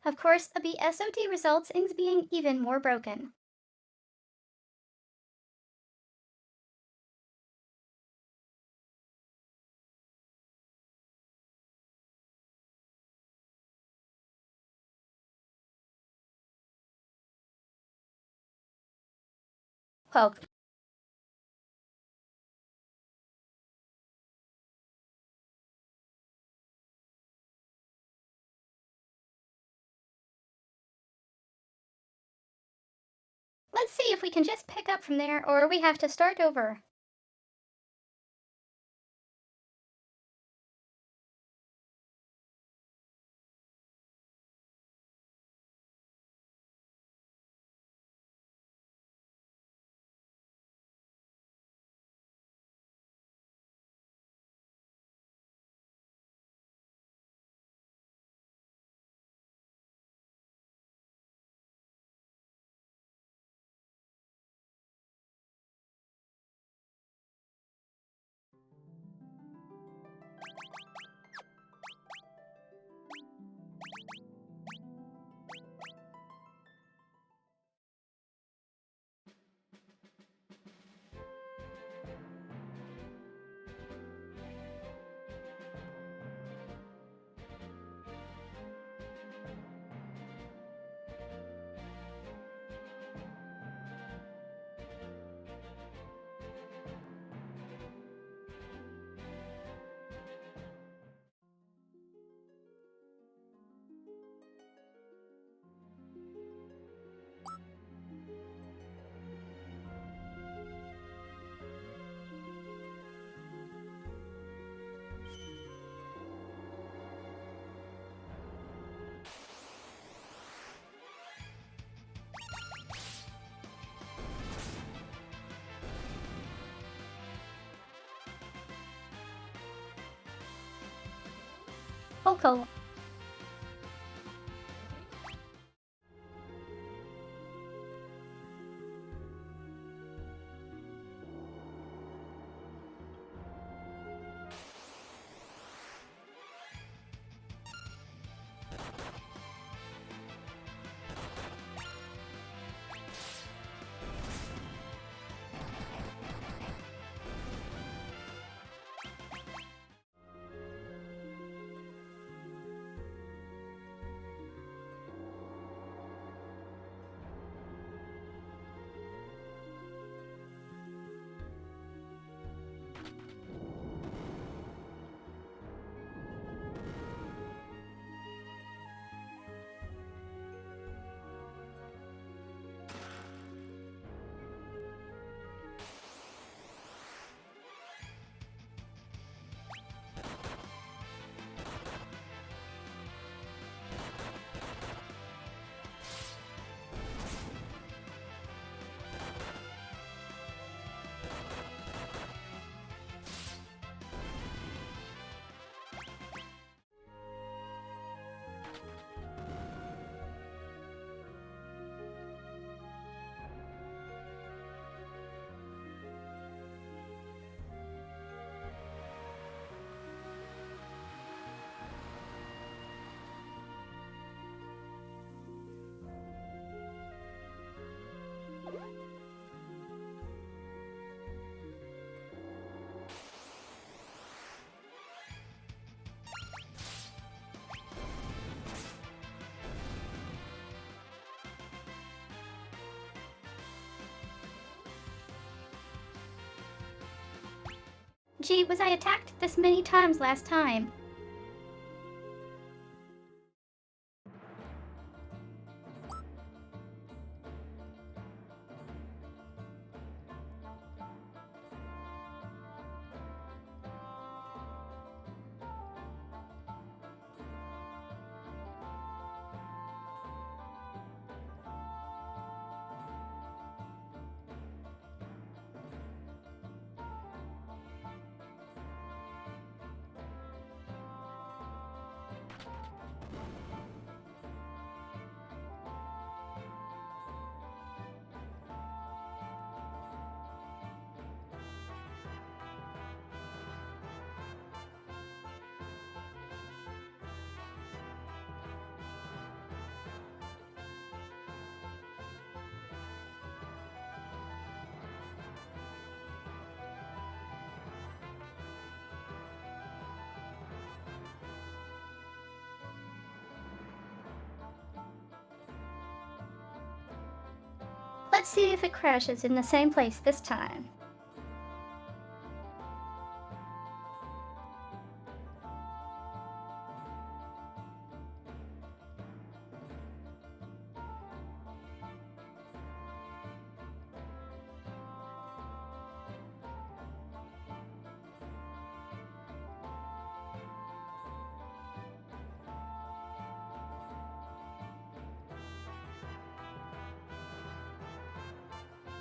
Of course, a BSOD results in being even more broken. Well, let's see if we can just pick up from there or we have to start over. Vocal. Gee, was I attacked this many times last time? Let's see if it crashes in the same place this time.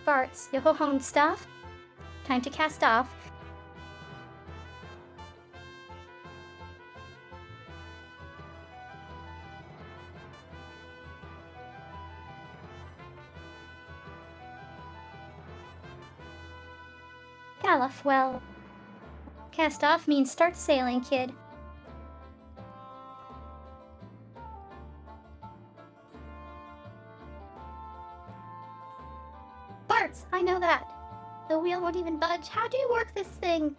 Farts, Yoho-hone stuff. Time to cast off. Caliph, well, cast off means start sailing, kid. Farts, I know that. The wheel won't even budge. How do you work this thing?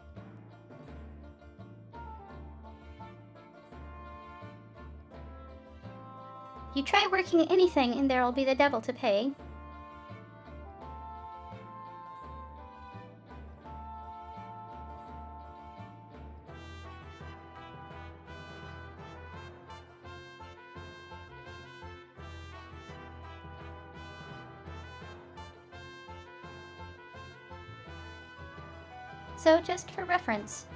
You try working anything and there'll be the devil to pay. So just for reference.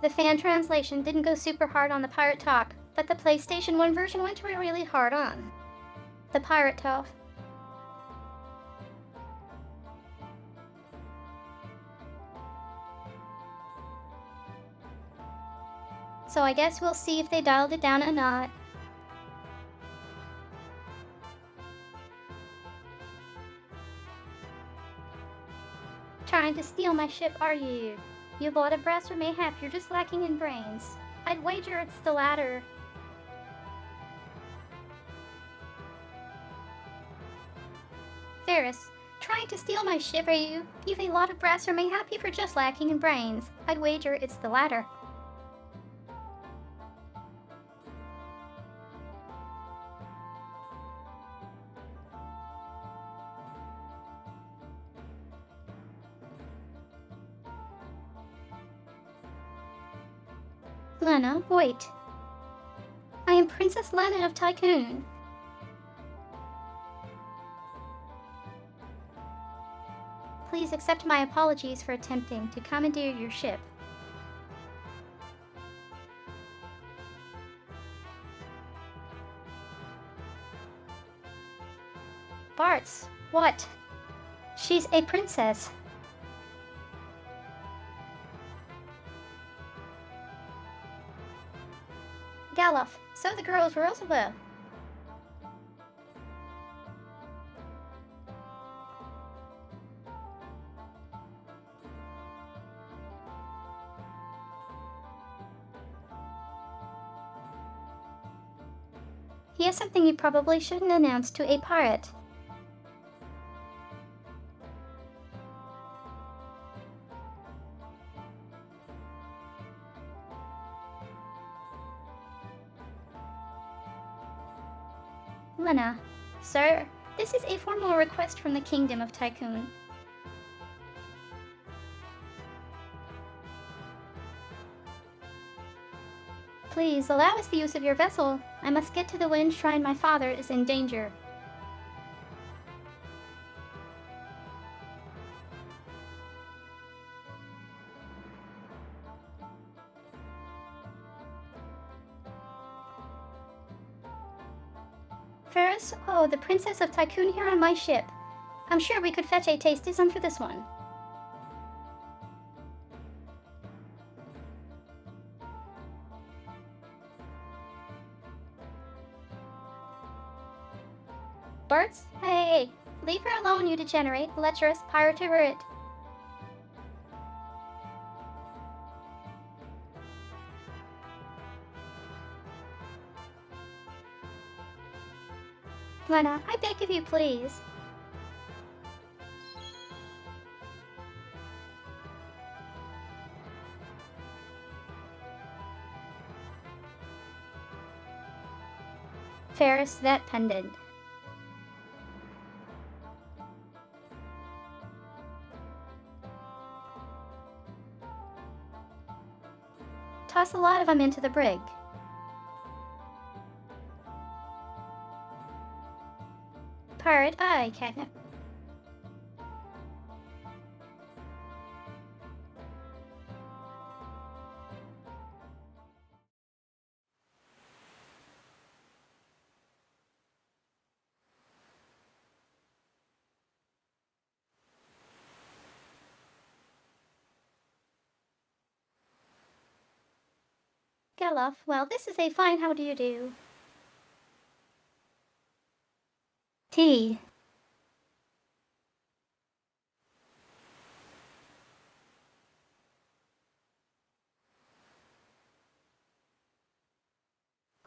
The fan translation didn't go super hard on the pirate talk, but the PlayStation 1 version went really hard on the pirate talk. So I guess we'll see if they dialed it down or not. Trying to steal my ship, are you? You bought a brass, or mayhap you're just lacking in brains. I'd wager it's the latter. Ferris, trying to steal my ship, are you? You've a lot of brass, or mayhap you're just lacking in brains. I'd wager it's the latter. Lena, wait. I am Princess Lena of Tycoon. Please accept my apologies for attempting to commandeer your ship. Bartz, what? She's a princess. Galoff, so the girl's Roosevelt. He has something you probably shouldn't announce to a pirate. Lena, sir, this is a formal request from the Kingdom of Tycoon. Please allow us the use of your vessel. I must get to the wind shrine. My father is in danger. Ferris, oh, the Princess of Tycoon here on my ship. I'm sure we could fetch a tastism for this one. Bartz, hey, leave her alone, you degenerate, lecherous, pirate turret. Lena, I beg of you, please. Ferris, that pendant. Toss a lot of them into the brig. Pirate, aye, Captain. Geloff, well, this is a fine how do you do. Tea.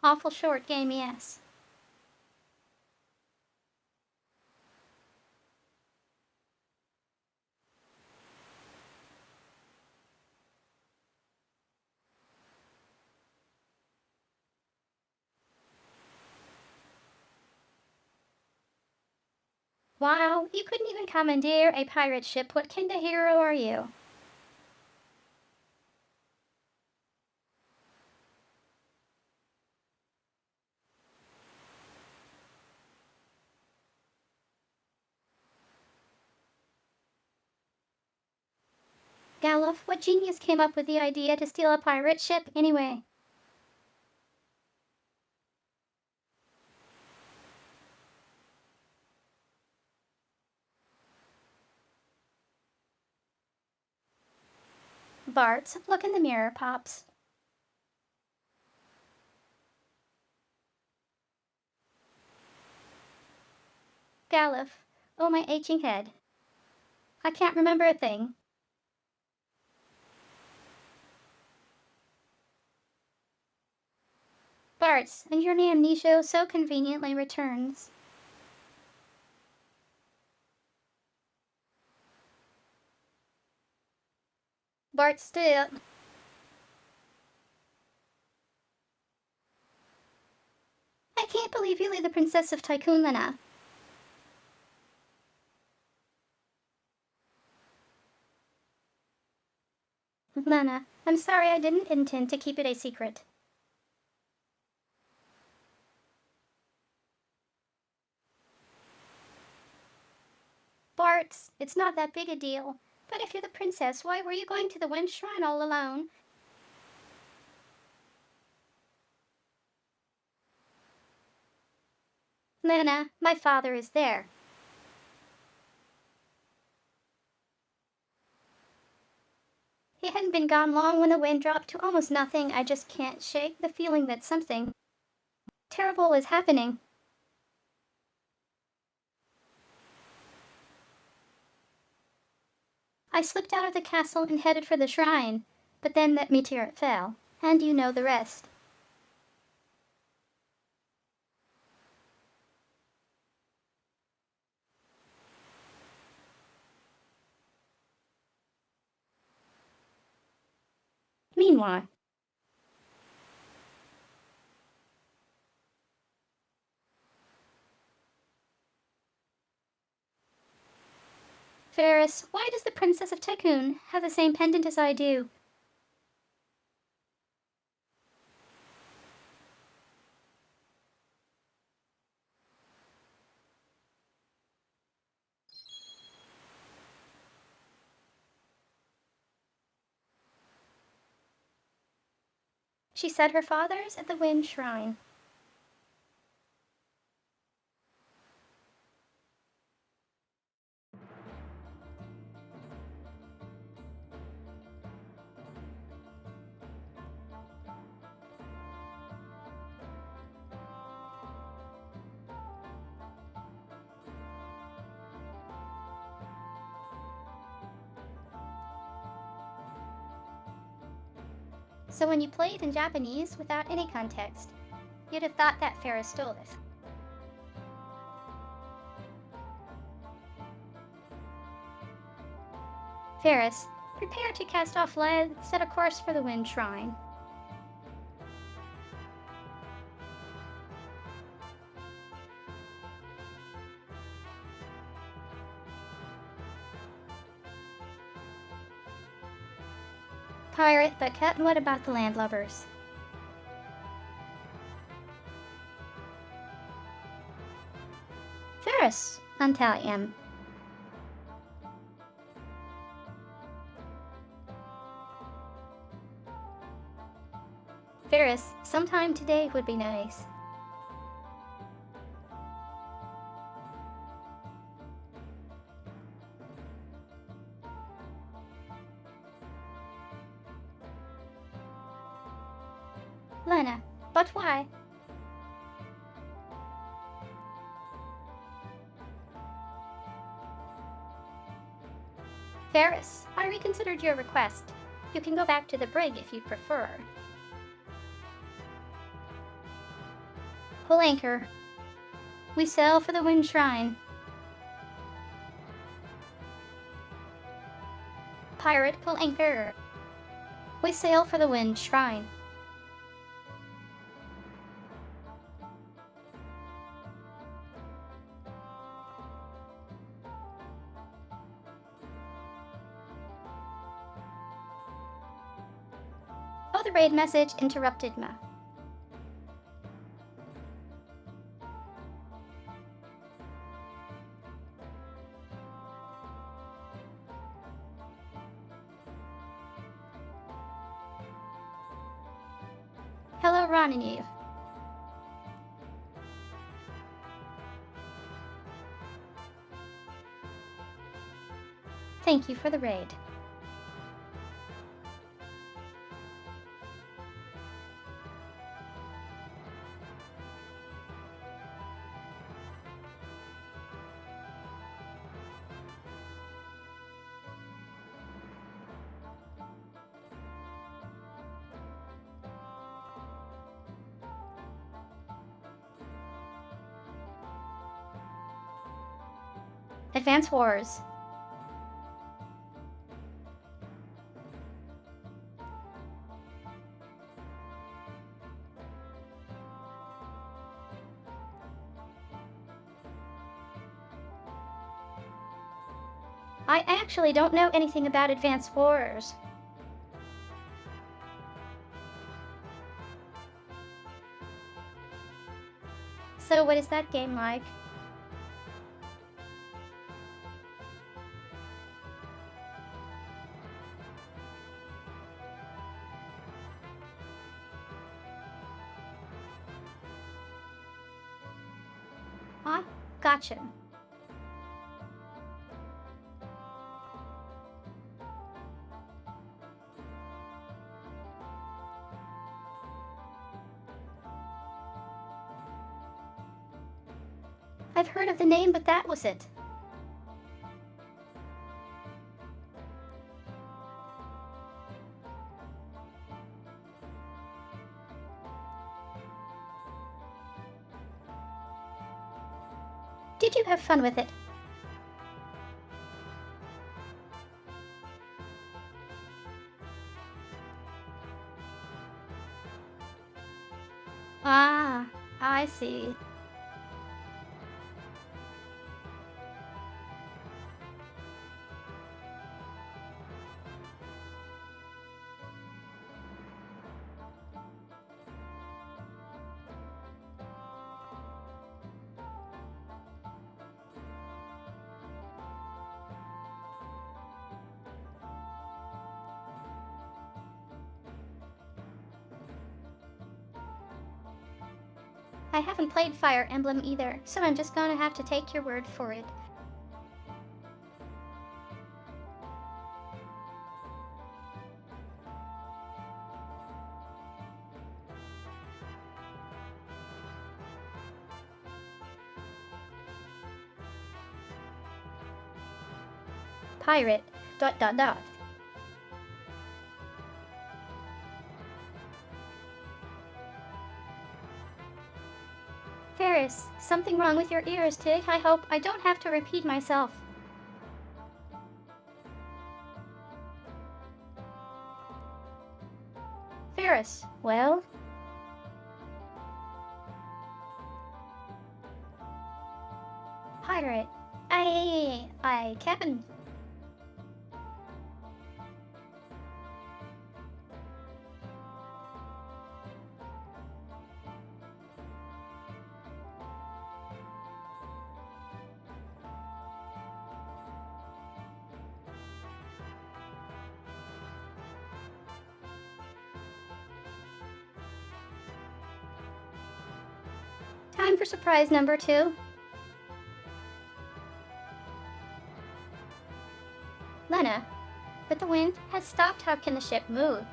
Awful short game, yes. Wow, you couldn't even commandeer a pirate ship. What kind of hero are you? Geloff, what genius came up with the idea to steal a pirate ship anyway? Bart, look in the mirror, Pops. Geloff, oh my aching head. I can't remember a thing. Bart's, and your amnesia so conveniently returns. Bart still. I can't believe you lay the Princess of Tycoon, Lena. Lena, I'm sorry I didn't intend to keep it a secret. Bart, it's not that big a deal. But if you're the princess, why were you going to the Wind Shrine all alone? Lena, my father is there. He hadn't been gone long when the wind dropped to almost nothing. I just can't shake the feeling that something terrible is happening. I slipped out of the castle and headed for the shrine, but then that meteor fell, and you know the rest. Meanwhile, Ferris, why does the Princess of Tycoon have the same pendant as I do? She said her father's at the Wind Shrine. So when you play it in Japanese without any context, you'd have thought that Ferris stole it. Ferris, prepare to cast off lead, set a course for the Wind Shrine. Pirate, but Captain, what about the landlubbers? Ferris, Antalium. Ferris, sometime today would be nice. Lena, but why? Ferris, I reconsidered your request. You can go back to the brig if you prefer. Pull anchor. We sail for the Wind Shrine. Pirate, pull anchor. We sail for the Wind Shrine. Oh, the raid message interrupted me. Hello, Ron and Eve. Thank you for the raid. Advance Wars. I actually don't know anything about Advance Wars. So what is that game like? Ah, gotcha. I've heard of the name, but that was it. Did you have fun with it? Ah, I see. I haven't played Fire Emblem either, so I'm just gonna have to take your word for it. Pirate, ... Ferris, something wrong with your ears, Tig. I hope I don't have to repeat myself. course. Well? Pirate. Captain. Time for surprise number 2. Lena, but the wind has stopped. How can the ship move?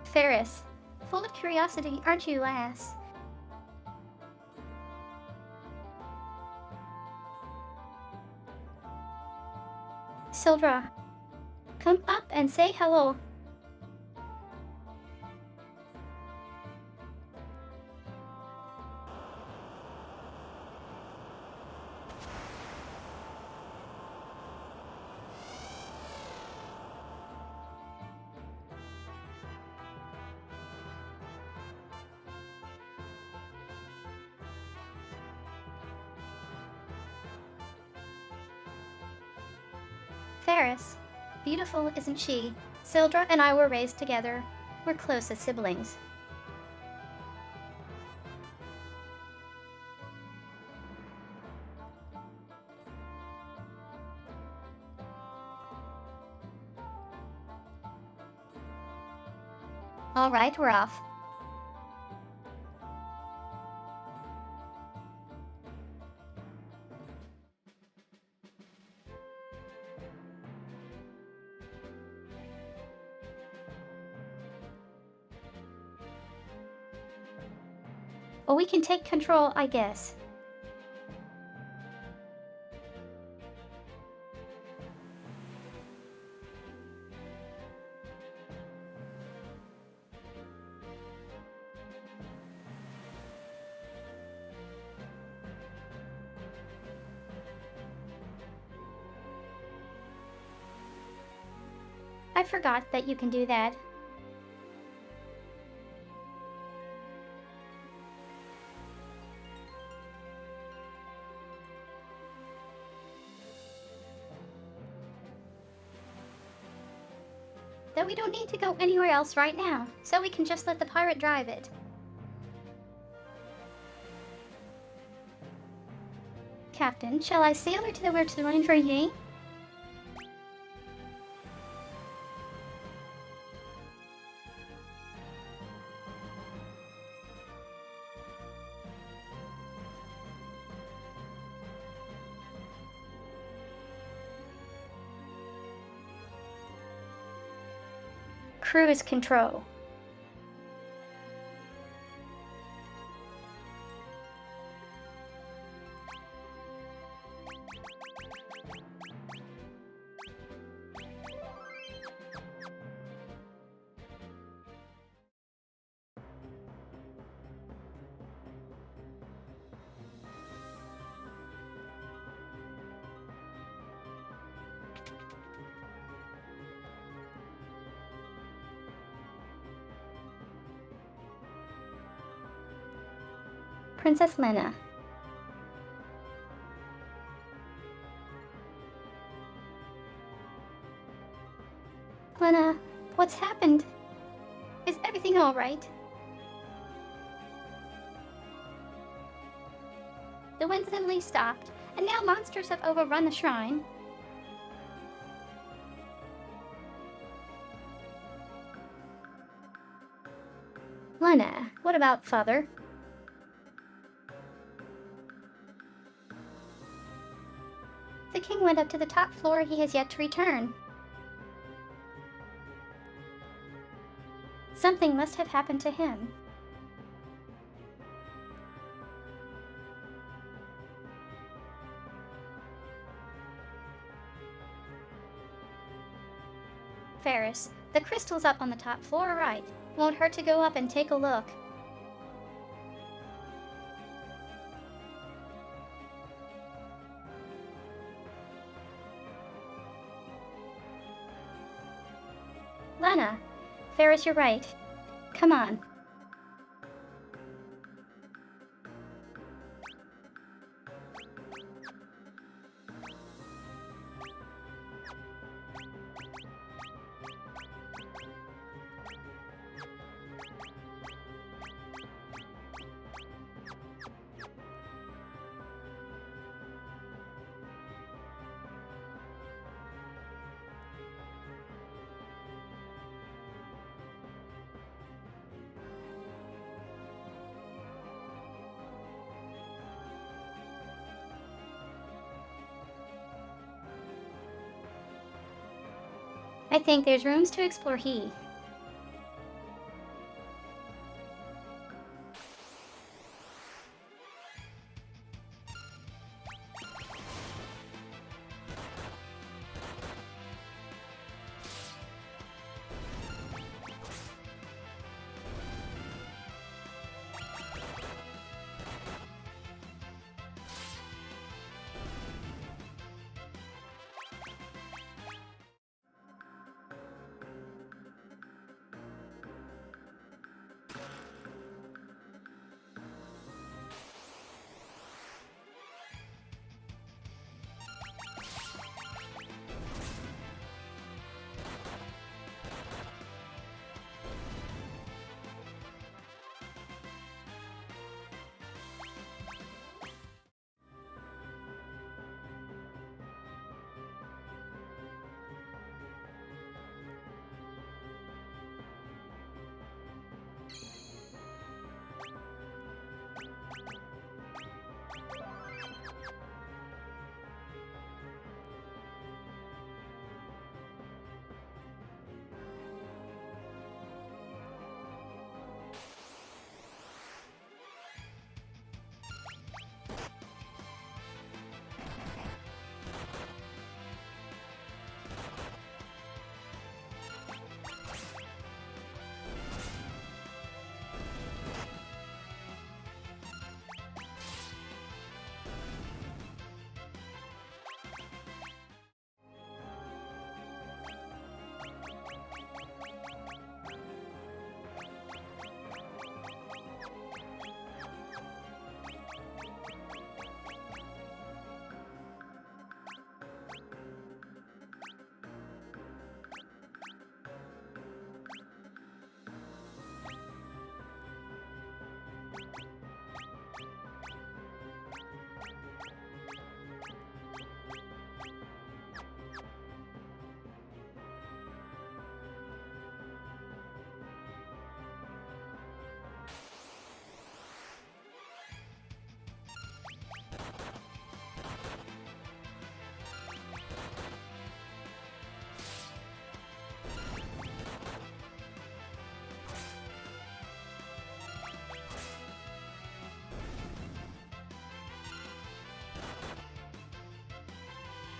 Ferris, full of curiosity, aren't you, lass? Sildra, come up and say hello. Ferris, beautiful, isn't she? Sildra and I were raised together. We're close as siblings. All right, we're off. Well, we can take control, I guess. I forgot that you can do that. That we don't need to go anywhere else right now, so we can just let the pirate drive it. Captain, shall I sail her to the where to the Ranger Yi? Cruise control. Princess Lena. Lena, what's happened? Is everything all right? The wind suddenly stopped, and now monsters have overrun the shrine. Lena, what about Father? The king went up to the top floor. He has yet to return. Something must have happened to him. Ferris, the crystal's up on the top floor, right? Won't hurt to go up and take a look. Lana. Ferris, you're right. Come on. I think there's rooms to explore here.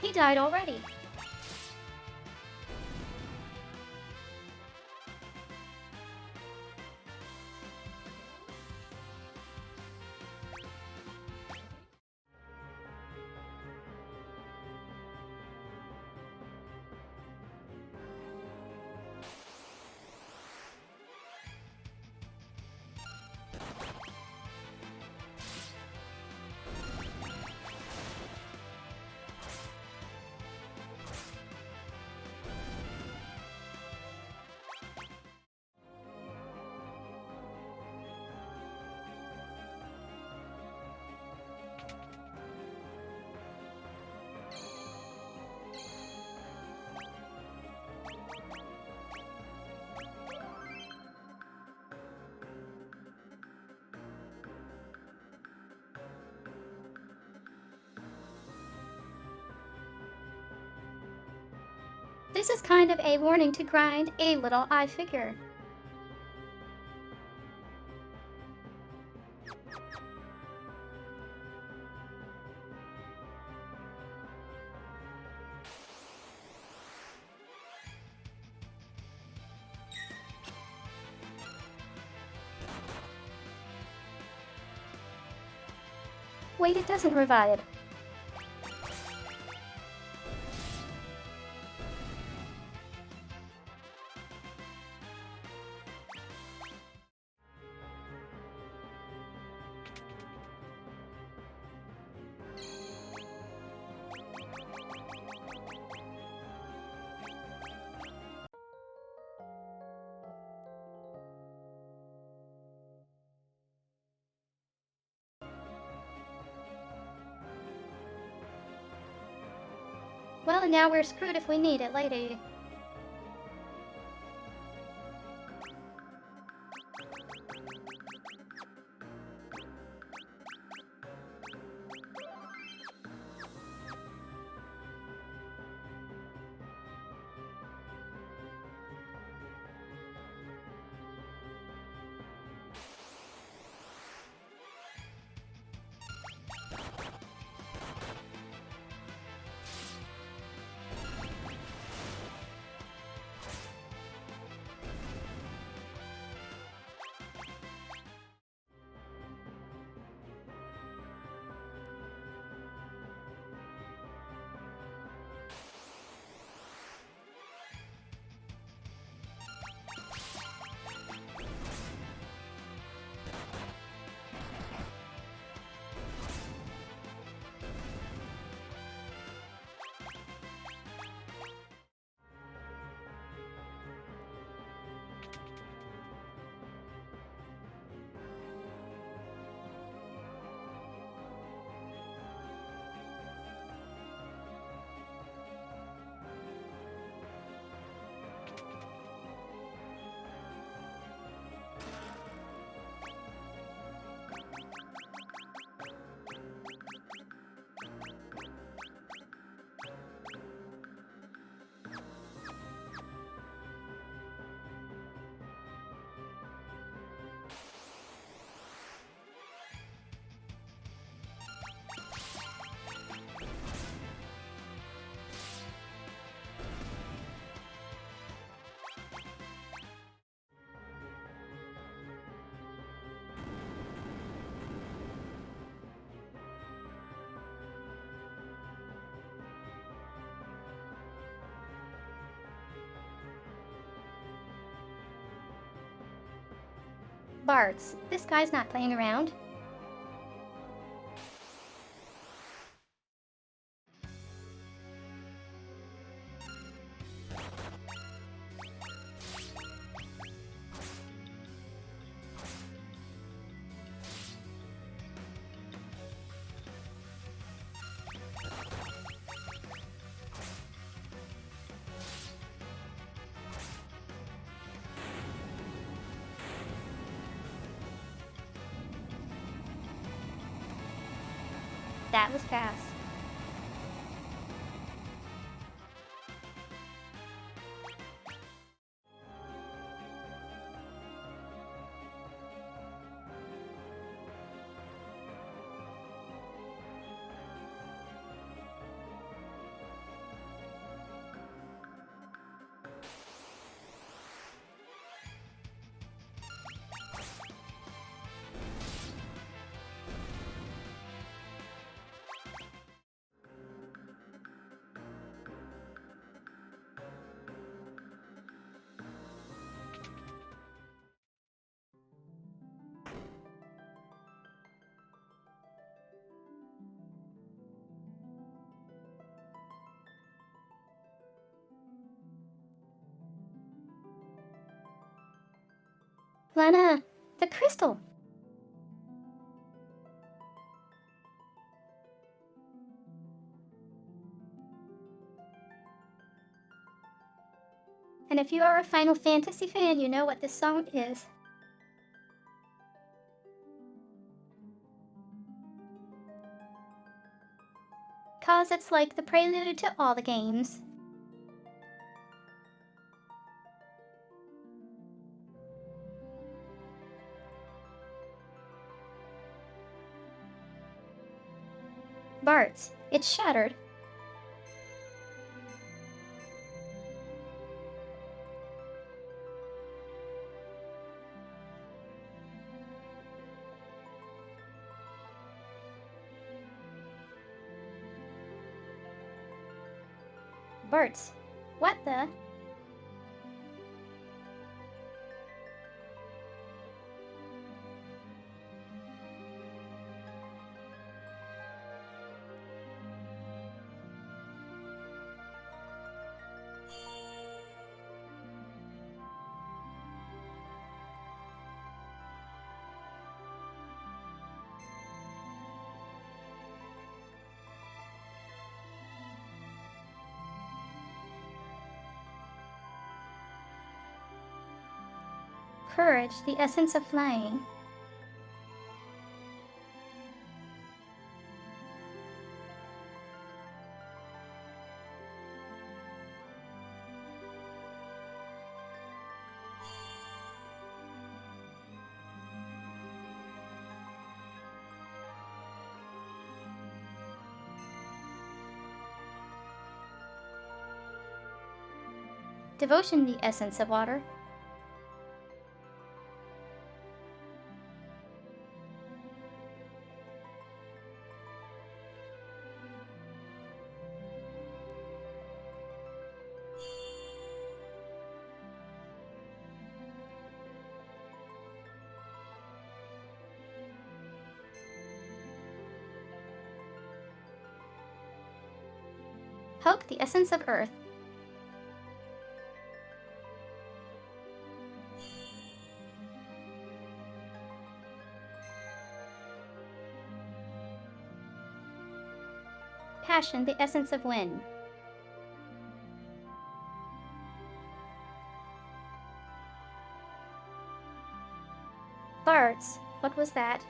He died already. This is kind of a warning to grind a little, I figure. Wait, it doesn't revive. Well, and now we're screwed if we need it later. Bartz, this guy's not playing around. That was fast. Lena, the crystal. And if you are a Final Fantasy fan, you know what this song is. Cause it's like the prelude to all the games. Bartz, it's shattered. Bartz, what the? Courage, the essence of flying. Devotion, the essence of water. Hope, the essence of earth. Passion, the essence of wind. Bards, what was that?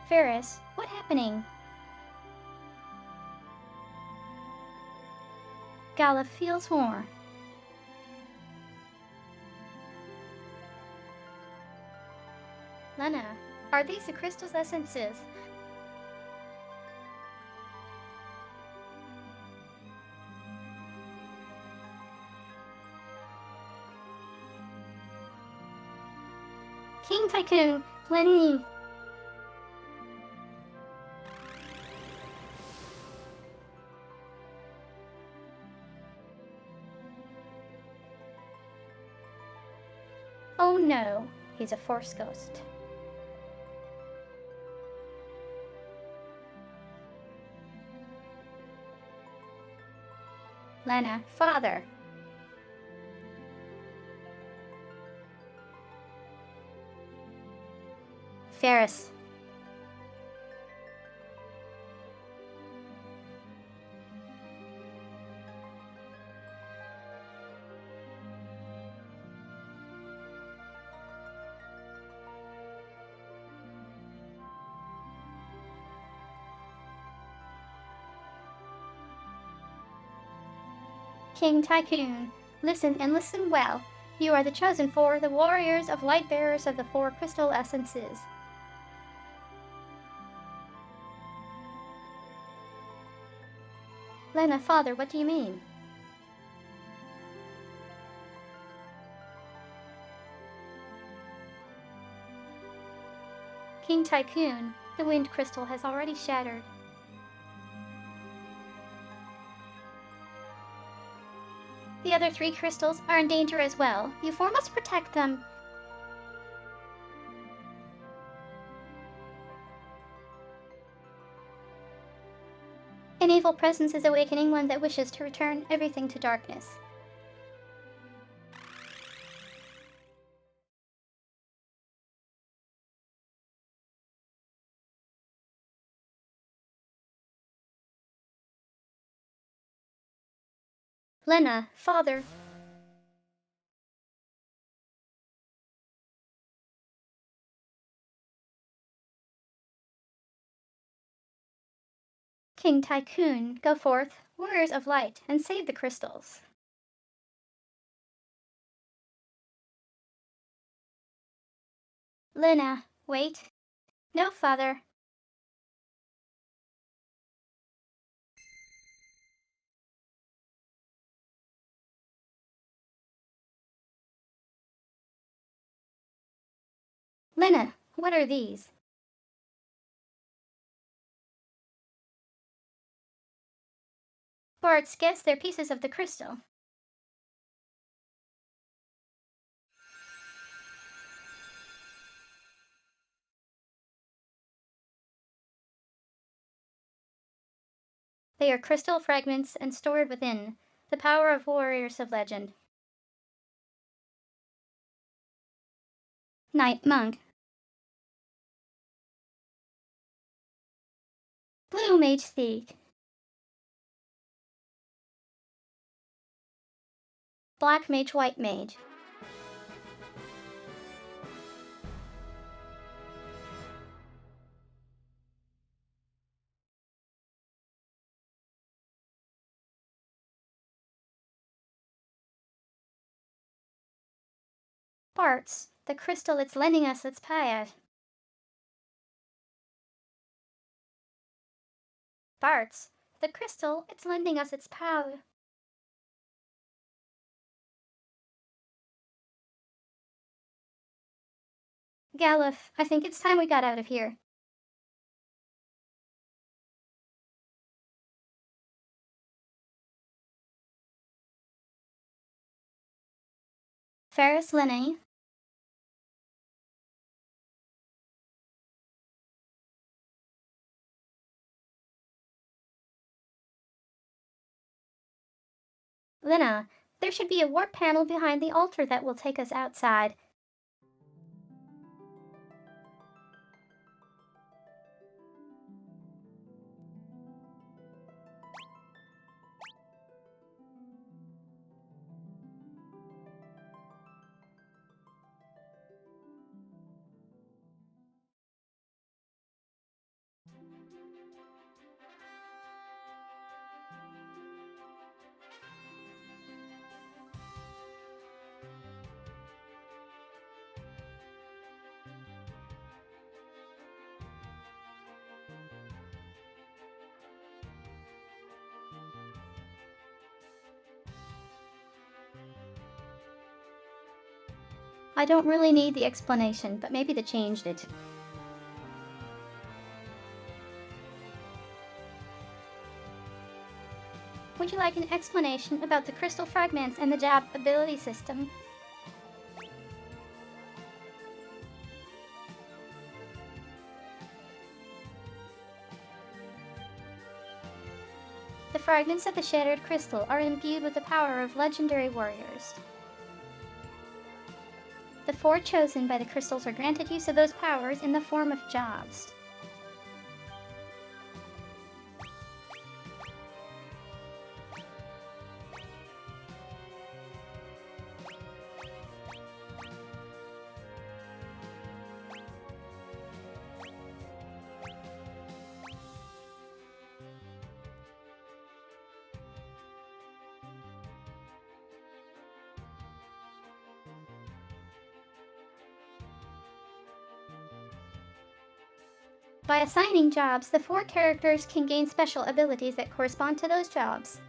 Ferris, what happening? Gala feels more. Lena, are these the crystal's essences? King Tycoon, Lenny. Oh no, he's a force ghost. Lena, father. Ferris. King Tycoon, listen and listen well. You are the chosen four, the warriors of light bearers of the four crystal essences. Lena, father, what do you mean? King Tycoon, the wind crystal has already shattered. The other three crystals are in danger as well. You four must protect them. An evil presence is awakening, one that wishes to return everything to darkness. Lena, father. King Tycoon, go forth, warriors of light, and save the crystals. Lena, wait. No, father. Lena, what are these? Bards guess they're pieces of the crystal. They are crystal fragments and stored within the power of warriors of legend. Knight Monk. Blue Mage Thief. Black mage, white mage. Parts. The crystal it's lending us its power. Parts. The crystal it's lending us its power. Galuf, I think it's time we got out of here. Ferris Lenny. Lena, there should be a warp panel behind the altar that will take us outside. I don't really need the explanation, but maybe they changed it. Would you like an explanation about the crystal fragments and the jab ability system? The fragments of the shattered crystal are imbued with the power of legendary warriors. The 4 chosen by the crystals are granted use of those powers in the form of jobs. By assigning jobs, the 4 characters can gain special abilities that correspond to those jobs.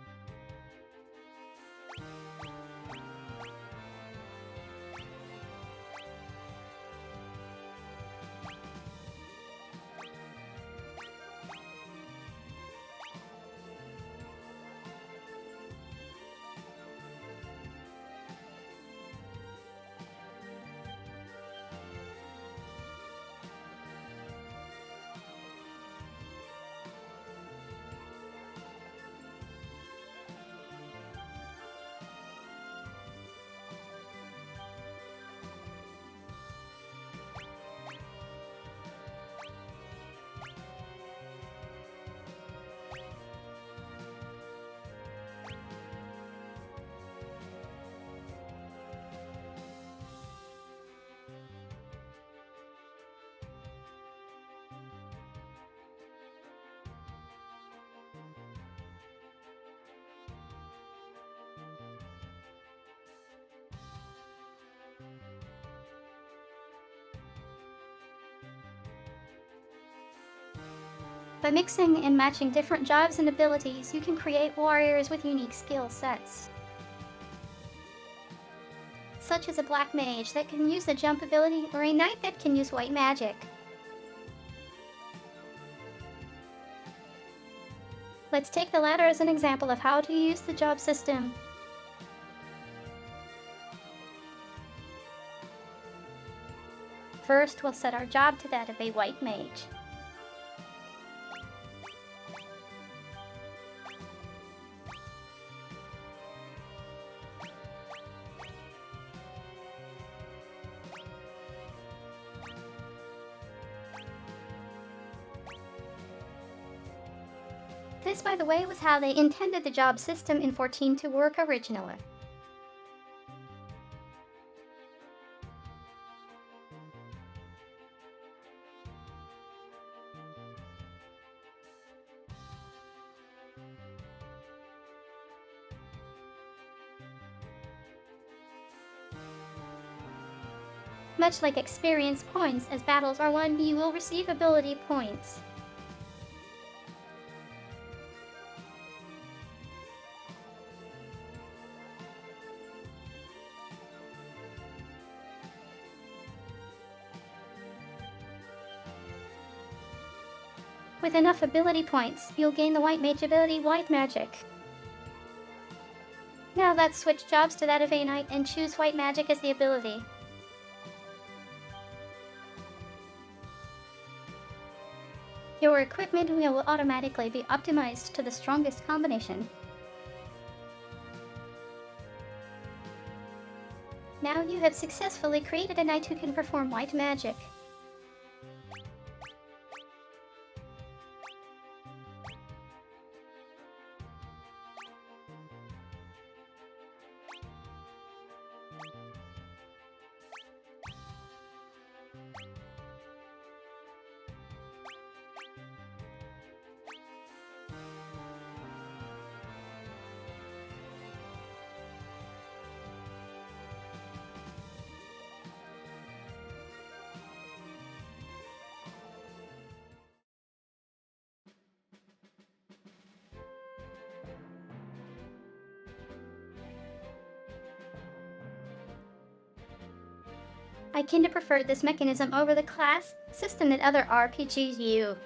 By mixing and matching different jobs and abilities, you can create warriors with unique skill sets. Such as a black mage that can use the jump ability, or a knight that can use white magic. Let's take the latter as an example of how to use the job system. First, we'll set our job to that of a white mage. This, by the way, was how they intended the job system in 14 to work originally. Much like experience points, as battles are won, you will receive ability points. With enough ability points, you'll gain the White Mage ability White Magic. Now let's switch jobs to that of a knight and choose White Magic as the ability. Your equipment will automatically be optimized to the strongest combination. Now you have successfully created a knight who can perform White Magic. I kinda prefer this mechanism over the class system that other RPGs use.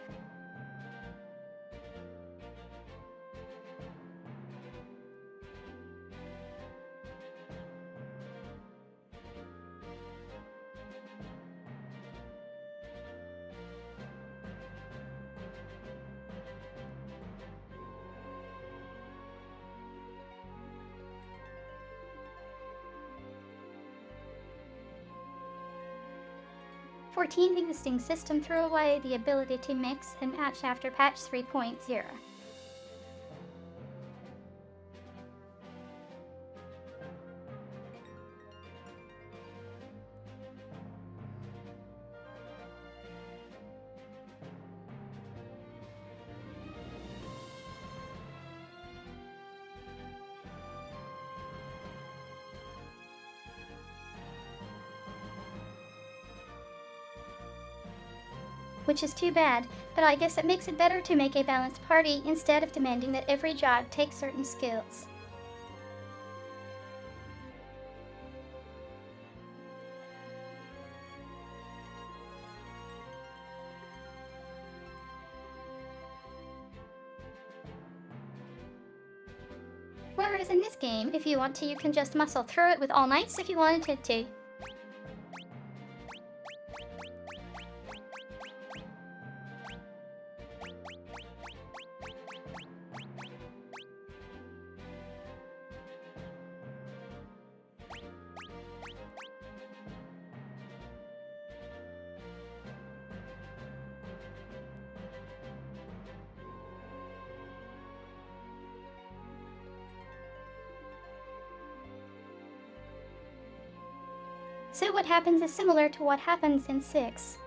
14 existing system threw away the ability to mix and match after patch 3.0. Which is too bad, but I guess it makes it better to make a balanced party instead of demanding that every job take certain skills. Whereas in this game, if you want to, you can just muscle through it with all knights if you wanted to. So what happens is similar to what happens in 6.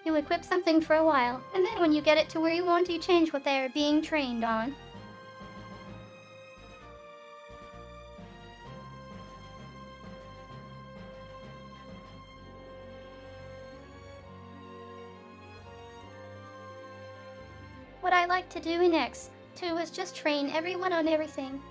You equip something for a while, and then when you get it to where you want, you change what they are being trained on. What I like to do in X2 is just train everyone on everything.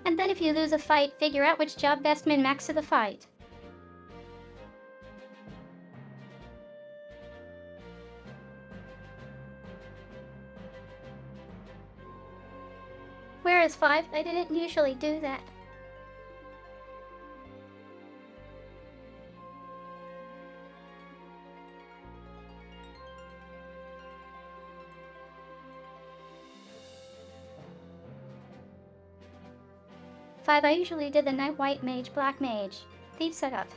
And then if you lose a fight, figure out which job best min-max to the fight. Whereas 5, I didn't usually do that. 5, I usually did the Knight White Mage, Black Mage. Thief setup.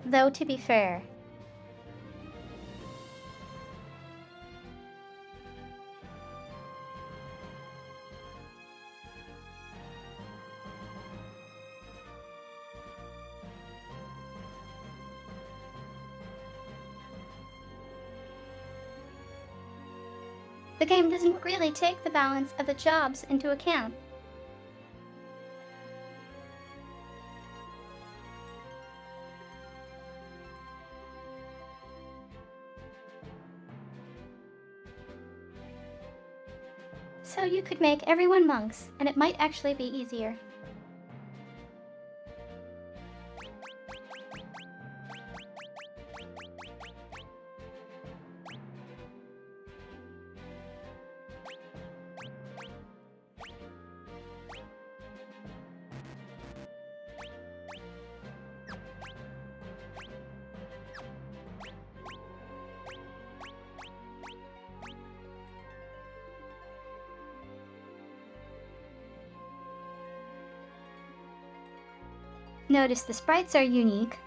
Though, to be fair, the game doesn't really take the balance of the jobs into account. So you could make everyone monks, and it might actually be easier. Notice the sprites are unique.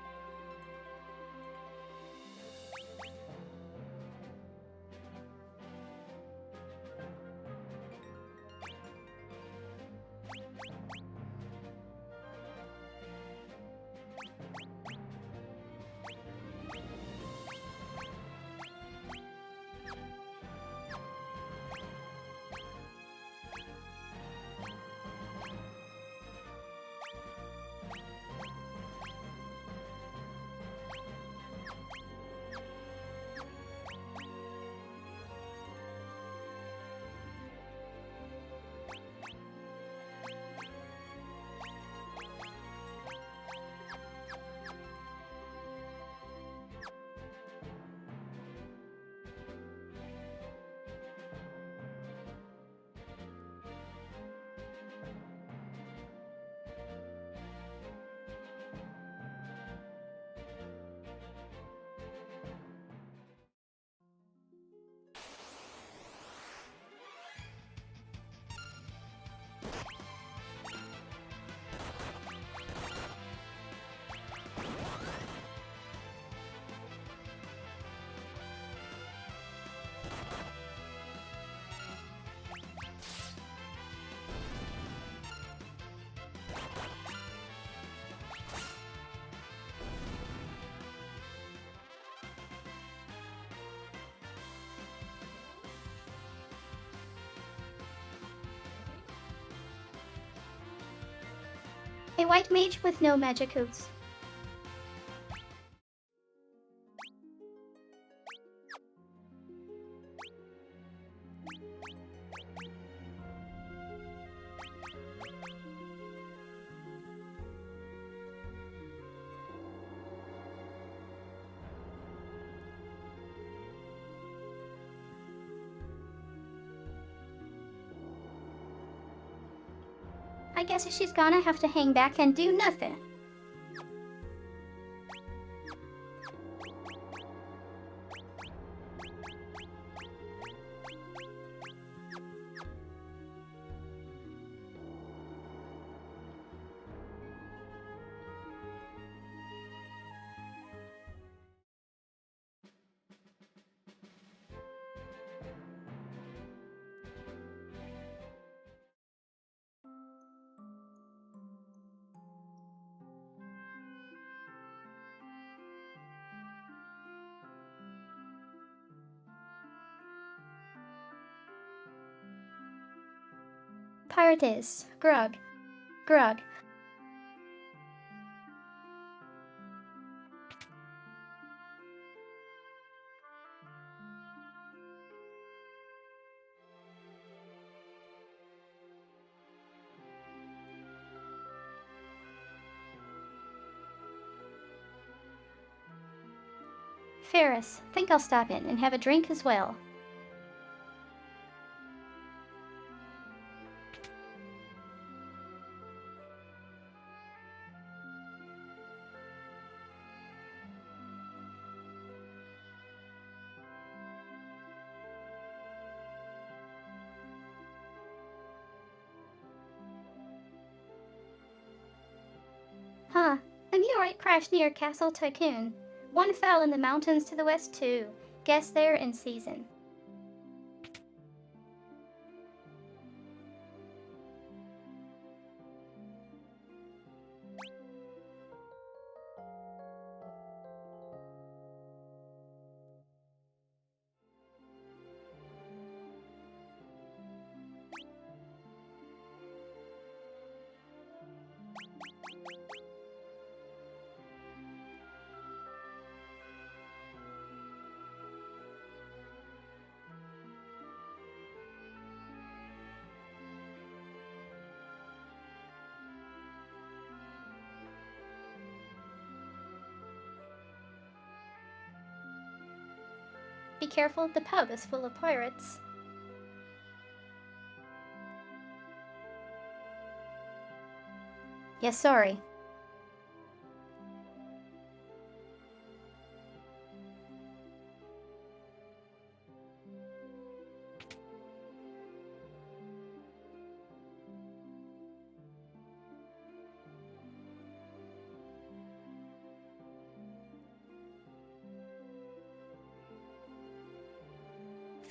A white mage with no magic oops. I guess she's gonna have to hang back and do nothing. Pirate is. Grug. Grug. Ferris, think I'll stop in and have a drink as well. meteorite crashed near Castle Tycoon. One fell in the mountains to the west, too. Guess they're in season. Be careful, the pub is full of pirates. Yes, sorry.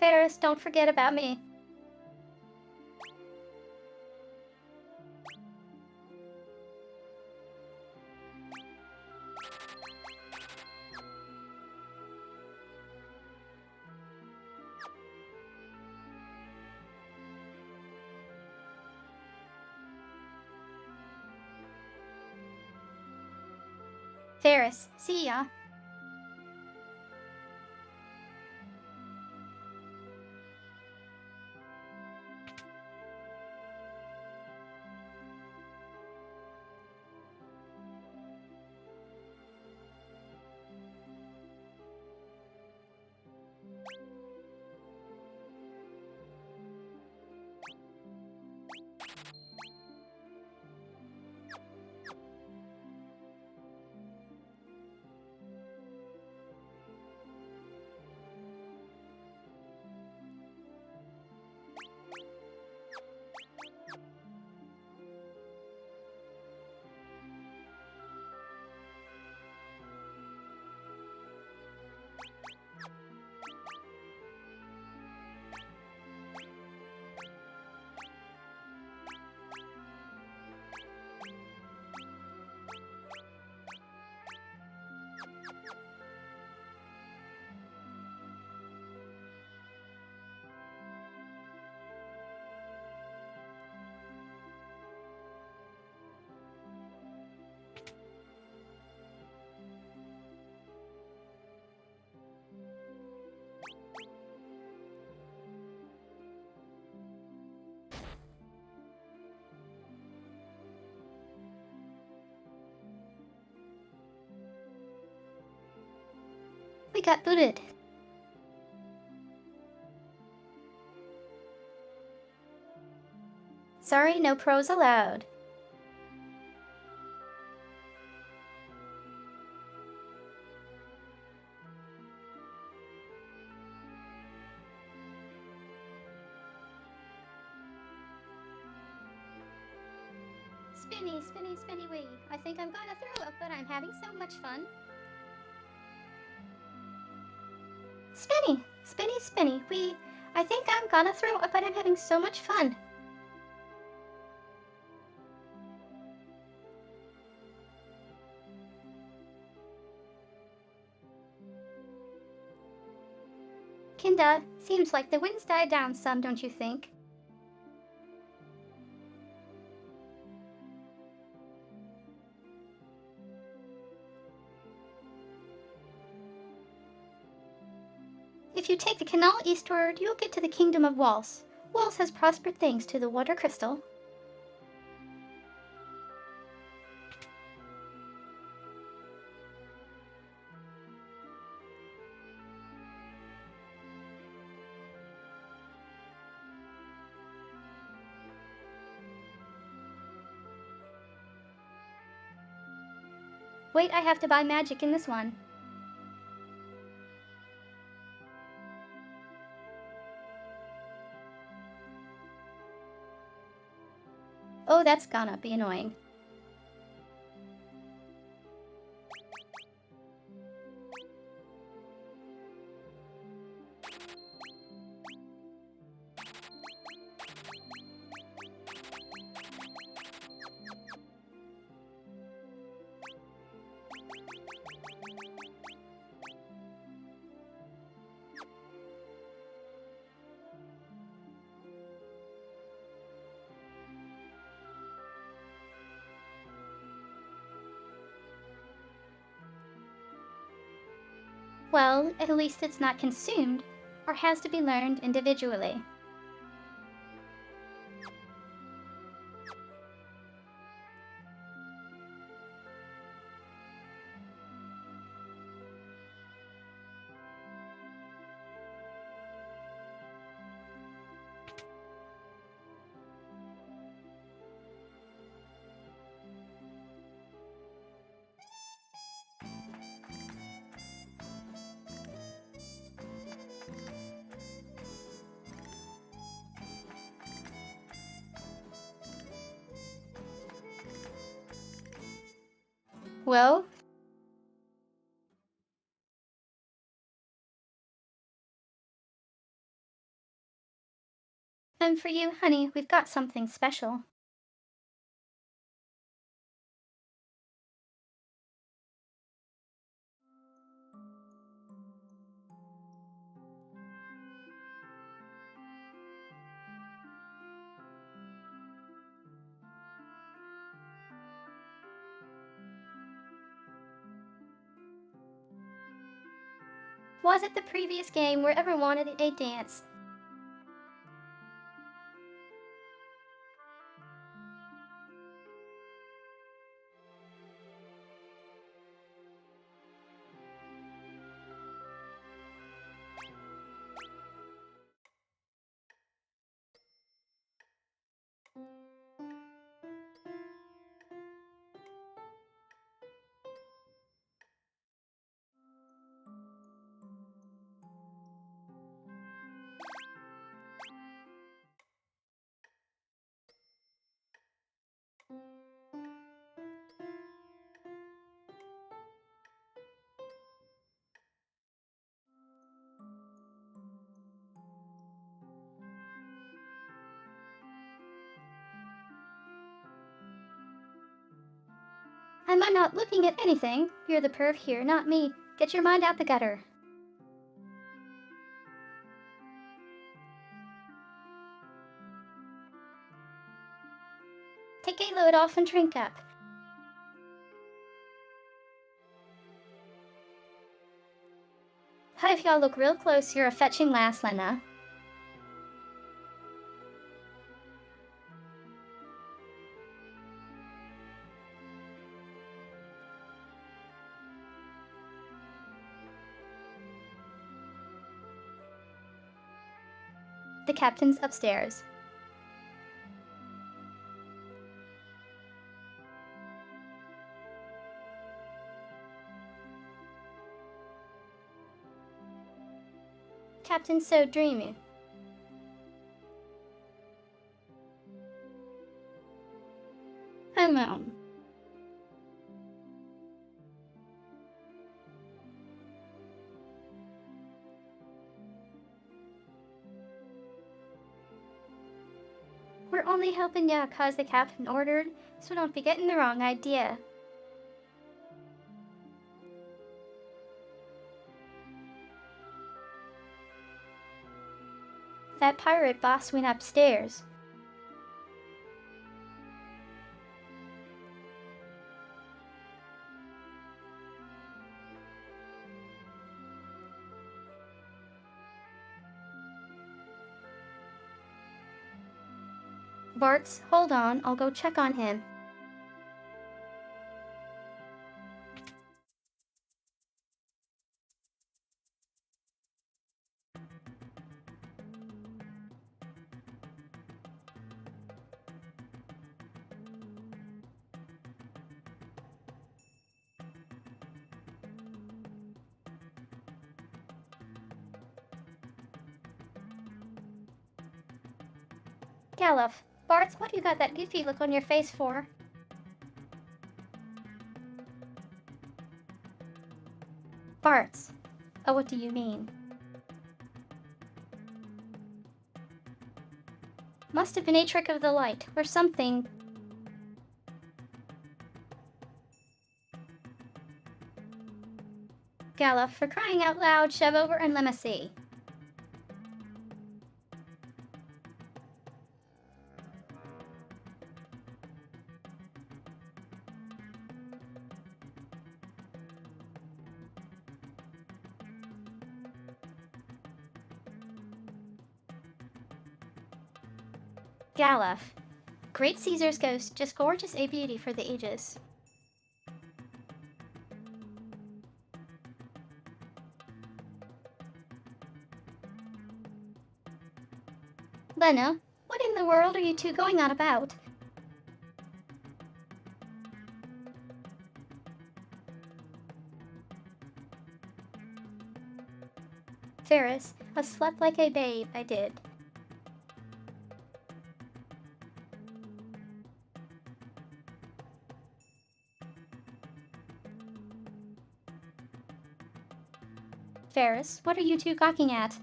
Ferris, don't forget about me. Ferris, see ya. We got booted. Sorry, no pros allowed. Spinny, spinny, spinny wee. I think I'm gonna throw up, but I'm having so much fun. Spinny, spinny, spinny wee. I think I'm gonna throw up, but I'm having so much fun. Kinda, seems like the wind's died down some, don't you think? If you take the canal eastward, you'll get to the kingdom of Waltz. Waltz has prospered thanks to the water crystal. Wait, I have to buy magic in this one. Oh, that's gonna be annoying. Well, at least it's not consumed, or has to be learned individually. Well, and for you, honey, we've got something special. Was it the previous game where everyone wanted a dance? I'm not looking at anything. You're the perv here, not me. Get your mind out the gutter. Take a load off and drink up. If y'all look real close, you're a fetching lass, Lena. The captain's upstairs. Captain's so dreamy. Hello. We're only helping ya 'cause the captain ordered, so don't be getting the wrong idea. That pirate boss went upstairs. Bart's, hold on, I'll go check on him. Galuf, Bart's, what you got that goofy look on your face for? Bart's. Oh, what do you mean? Must have been a trick of the light, or something. Galuf, for crying out loud, shove over and let me see. Galuf. Great Caesar's ghost, just gorgeous a beauty for the ages. Lena, what in the world are you two going on about? Ferris, I slept like a babe, I did. Ferris, what are you two gawking at?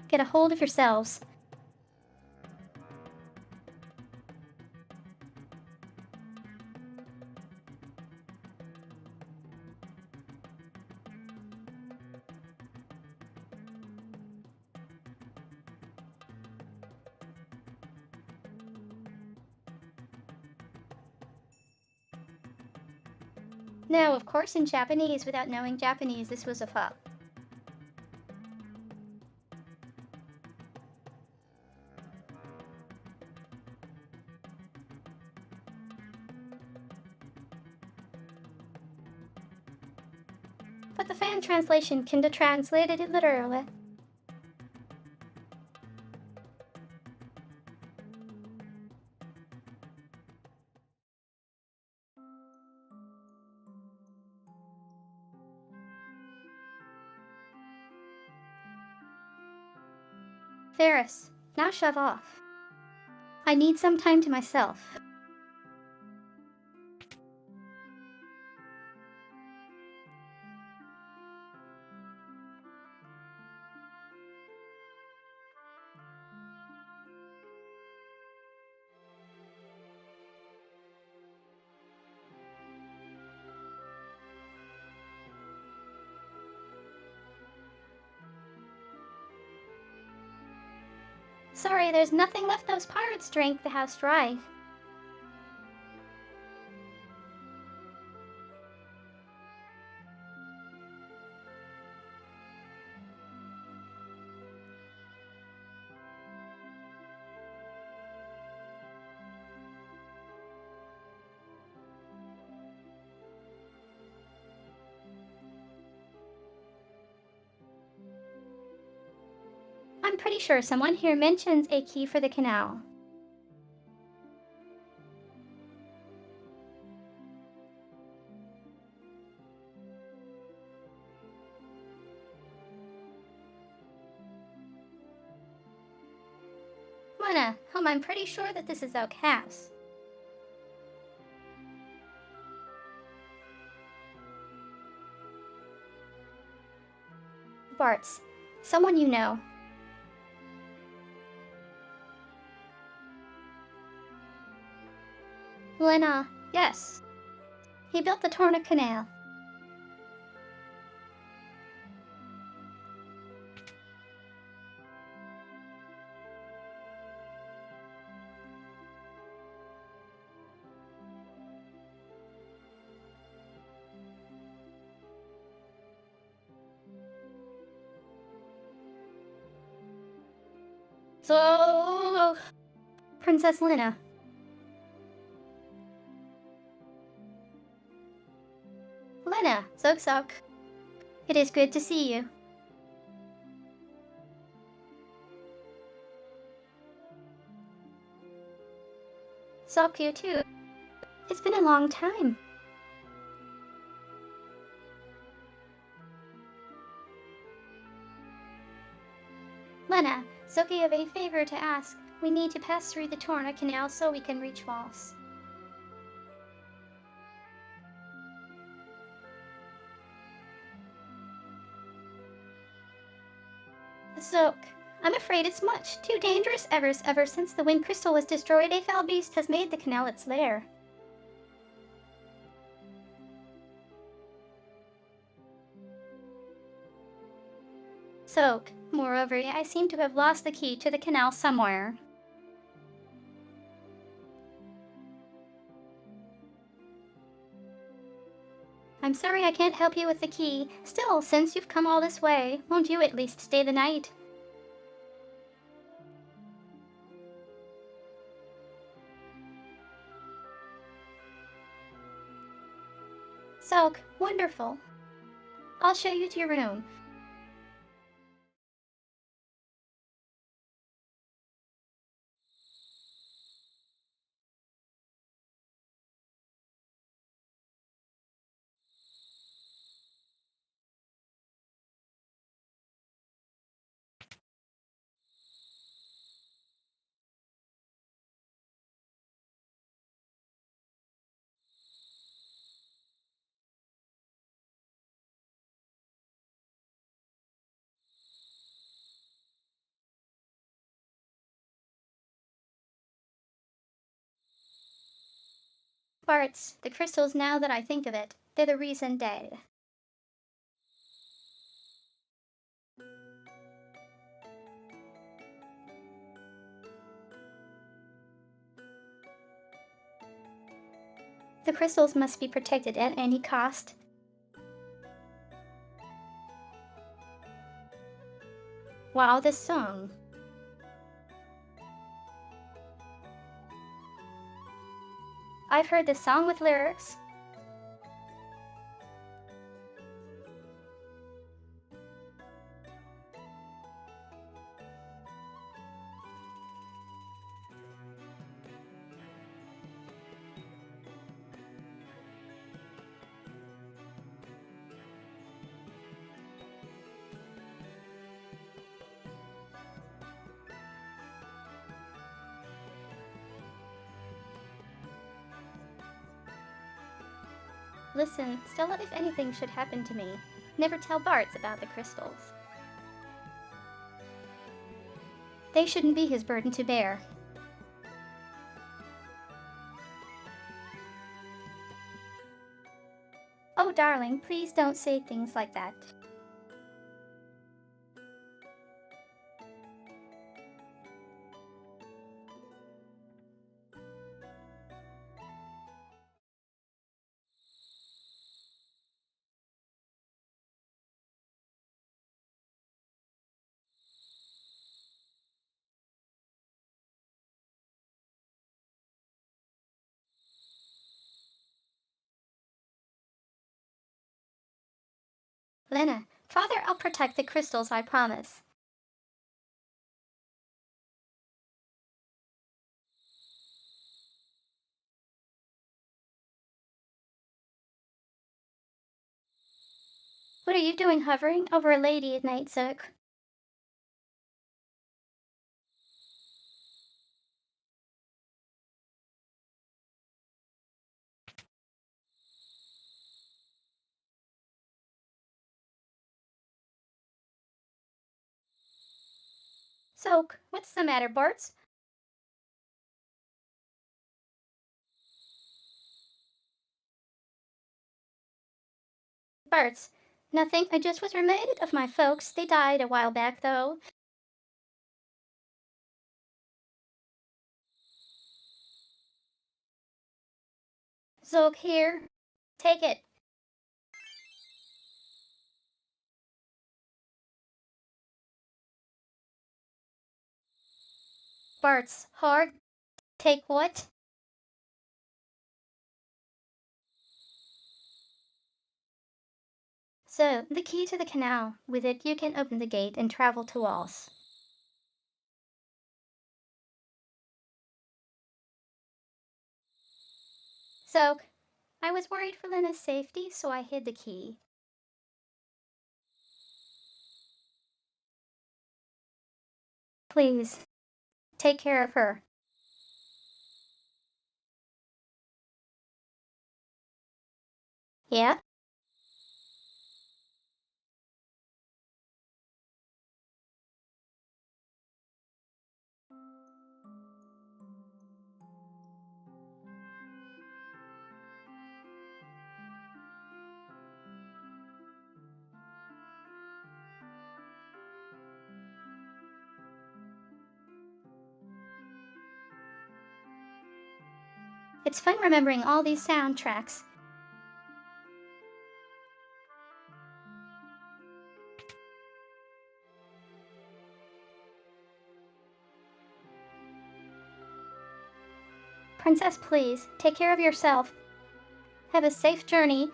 Get a hold of yourselves. No, of course in Japanese, without knowing Japanese, this was a fuck. But the fan translation can translate it literally. Ferris, now shove off. I need some time to myself. Sorry, there's nothing left those pirates drank the house dry. I'm pretty sure someone here mentions a key for the canal. Lena, I'm pretty sure that this is Oak House. Bart's. Someone you know. Lena, yes. He built the Torna Canal. So, Princess Lena. Lena, Zog. It is good to see you. Sok you too. It's been a long time. Lena, Soki have a favor to ask. We need to pass through the Torna Canal so we can reach Voss. Sok, I'm afraid it's much too dangerous ever since the wind crystal was destroyed. A foul beast has made the canal its lair. Sok, moreover, I seem to have lost the key to the canal somewhere. I'm sorry I can't help you with the key. Still, since you've come all this way, won't you at least stay the night? Soak, wonderful. I'll show you to your room. Bart's, the crystals, now that I think of it, they're the reason dead. The crystals must be protected at any cost. Wow, this song. I've heard this song with lyrics. Listen, Stella, if anything should happen to me, never tell Bart's about the crystals. They shouldn't be his burden to bear. Oh, darling, please don't say things like that. Lena, Father, I'll protect the crystals, I promise. What are you doing hovering over a lady at night, Zook? Zook, what's the matter, Bart's? Bart's, nothing. I just was reminded of my folks. They died a while back, though. Zook, here. Take it. Bart's, hard. Take what? So, the key to the canal. With it, you can open the gate and travel to Walls. Zook, I was worried for Lena's safety, so I hid the key. Please, take care of her. Yeah? It's fun remembering all these soundtracks. Princess, please, take care of yourself. Have a safe journey.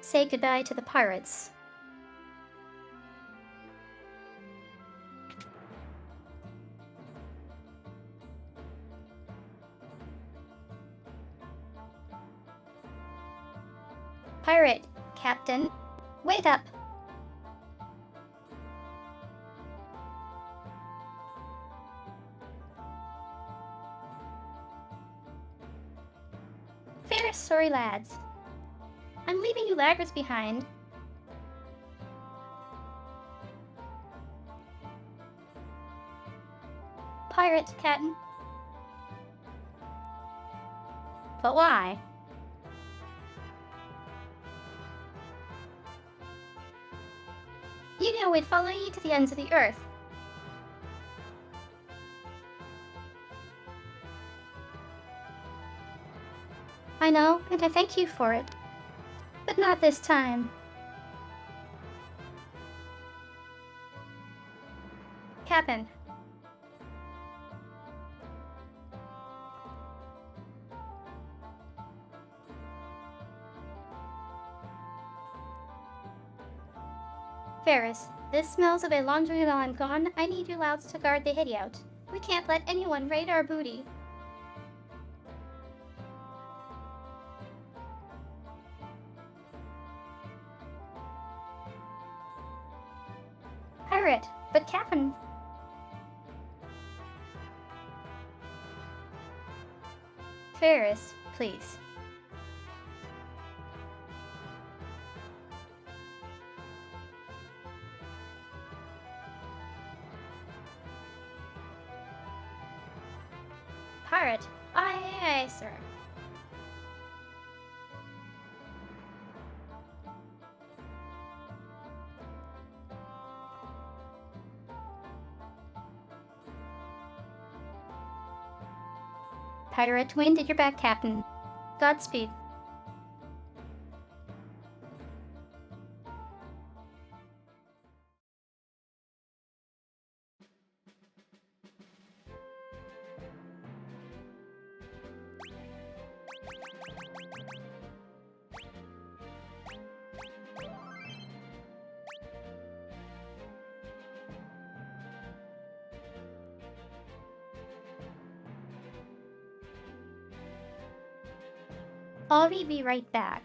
say goodbye to the pirates. Pirate, Captain, wake up! Fair sorry, lads. I'm leaving you laggards behind. Pirate, Captain. But why? You know we'd follow you to the ends of the earth. I know, and I thank you for it. But not this time. Captain. Ferris, this smells of a laundry while I'm gone. I need you louds to guard the hideout. We can't let anyone raid our booty. Pirate, but Captain. Ferris, please. Pirate, aye, sir. Pirate, wind at your back, Captain. Godspeed. I'll be right back.